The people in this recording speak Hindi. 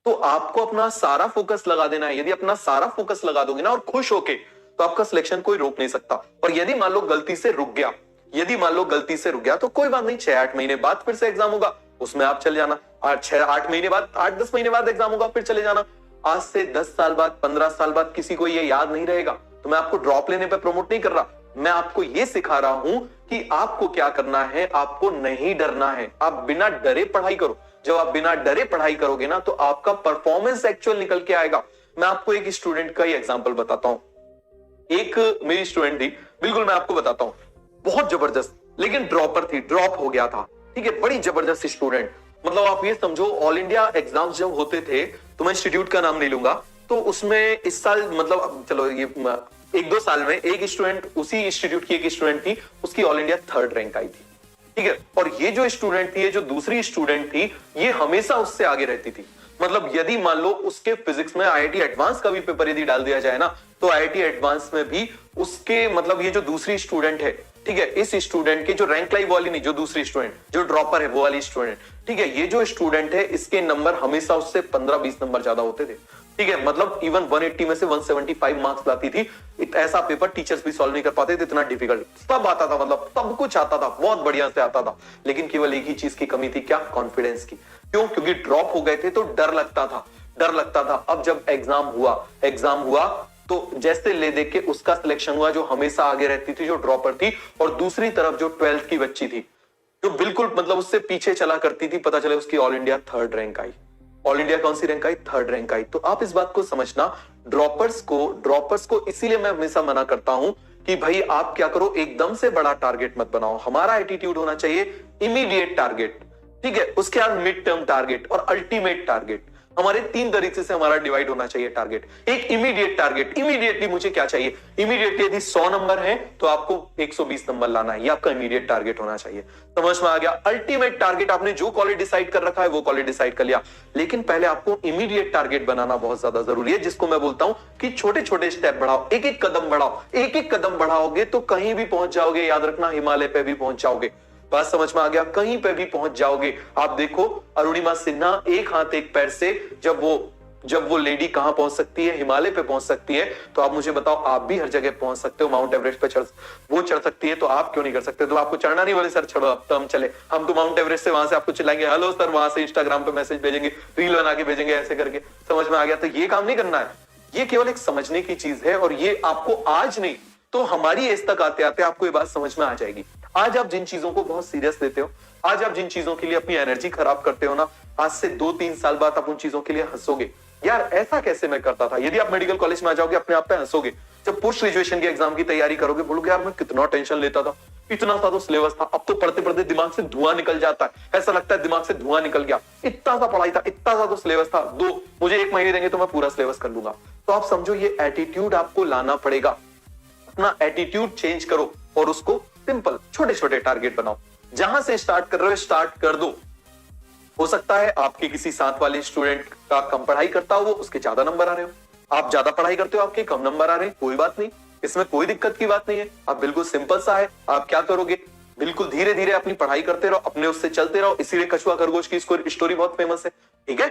तो आपको अपना सारा फोकस लगा देना है। यदि अपना सारा फोकस लगा दोगे ना और खुश होके, तो आपका सिलेक्शन कोई रोक नहीं सकता। और यदि मान लो गलती से रुक गया, यदि मान लो गलती से रुक गया, तो कोई बात नहीं, 6-8 महीने बाद फिर से एग्जाम होगा, उसमें आप चले जाना। 6-8 महीने बाद, 8-10 महीने बाद एग्जाम होगा, फिर चले जाना। आज से 10 साल बाद, 15 साल बाद किसी को ये याद नहीं रहेगा। तो मैं आपको ड्रॉप लेने पर प्रमोट नहीं कर रहा, मैं आपको ये सिखा रहा हूं कि आपको क्या करना है, आपको नहीं डरना है। आप बिना डरे पढ़ाई करो। जब आप बिना डरे पढ़ाई करोगे ना, तो आपका परफॉर्मेंस एक्चुअल निकल के आएगा। मैं आपको एक स्टूडेंट का ही एग्जांपल बताता हूं। एक मेरी स्टूडेंट थी, बिल्कुल मैं आपको बताता हूं, बहुत जबरदस्त, लेकिन ड्रॉपर थी, ड्रॉप हो गया था। ठीक है, बड़ी जबरदस्त स्टूडेंट। मतलब आप ये समझो, ऑल इंडिया एग्जाम्स जब होते थे, तो मैं इंस्टीट्यूट का नाम नहीं लूंगा, तो उसमें इस साल मतलब चलो ये 1-2 साल में एक स्टूडेंट, उसी इंस्टीट्यूट की एक स्टूडेंट थी, उसकी ऑल इंडिया 3rd रैंक आई थी। ठीक है, और ये जो स्टूडेंट थी, ये जो दूसरी स्टूडेंट थी, ये हमेशा उससे आगे रहती थी। मतलब यदि मान लो उसके फिजिक्स में आईआईटी एडवांस का भी पेपर यदि डाल दिया जाए ना, तो आईआईटी एडवांस में भी उसके मतलब ये जो दूसरी स्टूडेंट है, ठीक है, इस स्टूडेंट के जो रैंक लाई वाली नहीं, जो दूसरी स्टूडेंट जो ड्रॉपर है वो वाली स्टूडेंट, ठीक है, ये जो स्टूडेंट है, इसके नंबर हमेशा उससे 15-20 नंबर ज्यादा होते थे। ठीक है, मतलब इवन 180 में से 175 मार्क्स लाती थी। ऐसा पेपर टीचर्स भी सॉल्व नहीं कर पाते थे, इतना डिफिकल्ट सब आता था, मतलब सब कुछ आता था, बहुत बढ़िया से आता था। लेकिन केवल एक ही चीज की कमी थी, क्या? कॉन्फिडेंस की। क्यों? क्योंकि ड्रॉप हो गए थे तो डर लगता था, डर लगता था। अब जब एग्जाम हुआ तो जैसे ले देख के उसका सिलेक्शन हुआ, जो हमेशा आगे रहती थी, जो ड्रॉपर थी। और दूसरी तरफ जो 12th की बच्ची थी, जो बिल्कुल मतलब उससे पीछे चला करती थी, पता चले उसकी ऑल इंडिया 3rd रैंक आई। ऑल इंडिया कौन सी रैंक आई? 3rd रैंक आई। तो आप इस बात को समझना, ड्रॉपर्स को इसीलिए मैं हमेशा मना करता हूं कि भाई आप क्या करो, एकदम से बड़ा टारगेट मत बनाओ। हमारा एटीट्यूड होना चाहिए इमीडिएट टारगेट, ठीक है, उसके बाद मिड टर्म टारगेट और अल्टीमेट टारगेट। हमारे 3 तरीके से हमारा डिवाइड होना चाहिए टारगेट। एक इमीडिएट टारगेट, इमीडिएटली मुझे क्या चाहिए, इमीडिएटली यदि 100 नंबर है तो आपको 120 नंबर लाना है, ये आपका इमीडिएट टारगेट होना चाहिए। समझ में आ गया? अल्टीमेट टारगेट, आपने जो कॉलेज डिसाइड कर रखा है वो कॉलेज डिसाइड कर लिया, लेकिन पहले आपको इमीडिएट टारगेट बनाना बहुत ज्यादा जरूरी है, जिसको मैं बोलता हूं कि छोटे छोटे स्टेप बढ़ाओ, एक एक कदम बढ़ाओ। एक एक कदम बढ़ाओगे तो कहीं भी पहुंच जाओगे, याद रखना, हिमालय पे भी पहुंच जाओगे। बात समझ में आ गया? कहीं पे भी पहुंच जाओगे। आप देखो अरुणिमा सिन्हा एक हाथ एक पैर से जब वो लेडी कहां पहुंच सकती है, हिमालय पे पहुंच सकती है, तो आप मुझे बताओ, आप भी हर जगह पहुंच सकते हो। माउंट एवरेस्ट पे वो चढ़ सकती है, तो आप क्यों नहीं कर सकते? तो आपको चढ़ना नहीं, बोले सर चढ़ो, अब तो हम चले, हम तो माउंट एवरेस्ट से वहां से आपको चिल्लाएंगे, हेलो सर, वहां से इंस्टाग्राम पे मैसेज भेजेंगे, रील बना के भेजेंगे, ऐसे करके। समझ में आ गया? तो ये काम नहीं करना है, ये केवल एक समझने की चीज है, और ये आपको आज नहीं तो हमारी एज तक आते आते आपको ये बात समझ में आ जाएगी। आज आप जिन चीजों को बहुत सीरियस लेते हो, आज आप जिन चीजों के लिए अपनी एनर्जी खराब करते हो ना, आज से 2-3 साल बाद आप उन चीजों के लिए हंसोगे, यार ऐसा कैसे मैं करता था। यदि आप मेडिकल कॉलेज में आ जाओगे, अपने आप पे हंसोगे। जब पोस्ट ग्रेजुएशन के एग्जाम की तैयारी करोगे, बोलोगे यार मैं कितना टेंशन लेता था, इतना सा तो सिलेबस था, अब तो पढ़ते पढ़ते दिमाग से धुआं निकल जाता है, ऐसा लगता है दिमाग से धुआं निकल गया, इतना सा पढ़ाई था, इतना सा तो सिलेबस था, मुझे 1 महीने देंगे तो मैं पूरा सिलेबस कर लूंगा। तो आप समझो, ये एटीट्यूड आपको लाना पड़ेगा। अपना एटीट्यूड चेंज करो और उसको सिंपल छोटे छोटे टारगेट बनाओ। जहां से स्टार्ट कर रहे हो, स्टार्ट कर दो। हो सकता है आपके किसी साथ वाले स्टूडेंट का कम पढ़ाई करता हो, वो उसके ज्यादा नंबर आ रहे हो, आप ज्यादा पढ़ाई करते हो, आपके कम नंबर आ रहे हैं, कोई बात नहीं, इसमें कोई दिक्कत की बात नहीं है। आप बिल्कुल सिंपल सा है, आप क्या करोगे, बिल्कुल धीरे धीरे अपनी पढ़ाई करते रहो, अपने उससे चलते रहो। इसीलिए कछुआ खरगोश की स्टोरी बहुत फेमस है, ठीक है।